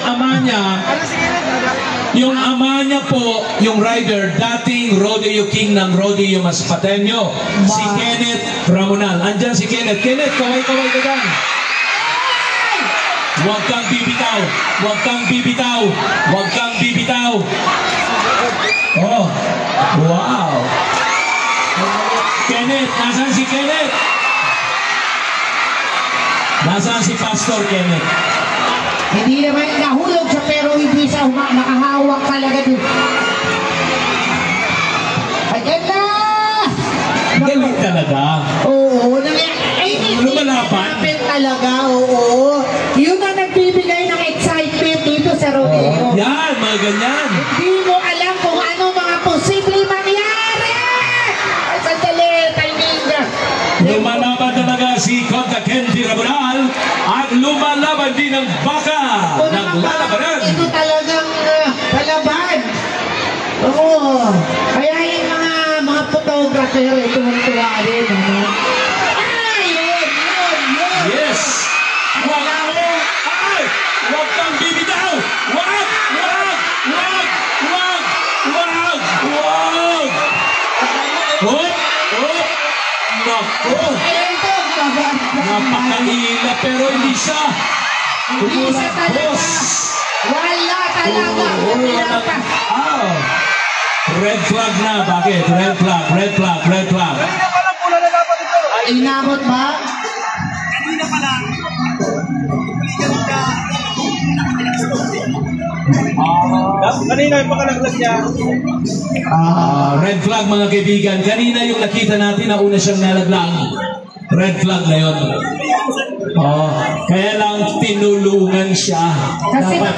ama niya po, yung rider, dating rodeo king ng rodeo Maspateño, si Kenneth Ramonal. Andyan si Kenneth. Kenneth, kaway-kaway ka dyan. Huwag kang bibitaw. Huwag kang bibitaw. Huwag kang bibitaw. Oh, wow. Kenneth, nasaan si Kenneth? Nasaan si Pastor Kenneth? Hindi naman nahulog siya pero hindi siya nakahawak talaga dun. Ayan na! Galing talaga. Oo. Lumalaban. Talaga, oo. Yun ang nagbibigay ng excitement dito sa rodeo. Yan, mga ganyan. Hindi mo alam kung ano mga posibleng mangyari! Ay, sandali, timing na. Lumalaban talaga si Conta Candy Ramonal at lumalaban din ang baka ng lalabanan. Ito talagang kalaban. Oo. Kaya yung mga photographer, tuwang-tuwa rin. Yes! Huwag kang bibitaw! Huwag! Huwag! Huwag! Huwag! Huwag! Huwag! Huwag! Huwag! Naku! Napakaila pero hindi siya. Hindi siya talaga. Wala talaga. Red flag na. Bakit? Red flag. Red flag. Red flag. Kanina pa lang pula na dapat ito. Inabot ba? Kanina pa lang. Kanina yung pakalaglag niya. Red flag mga kaibigan. Kanina yung nakita natin na una siyang nalaglag. Red flag na yun. Kaya lang tinulungan siya. Dapat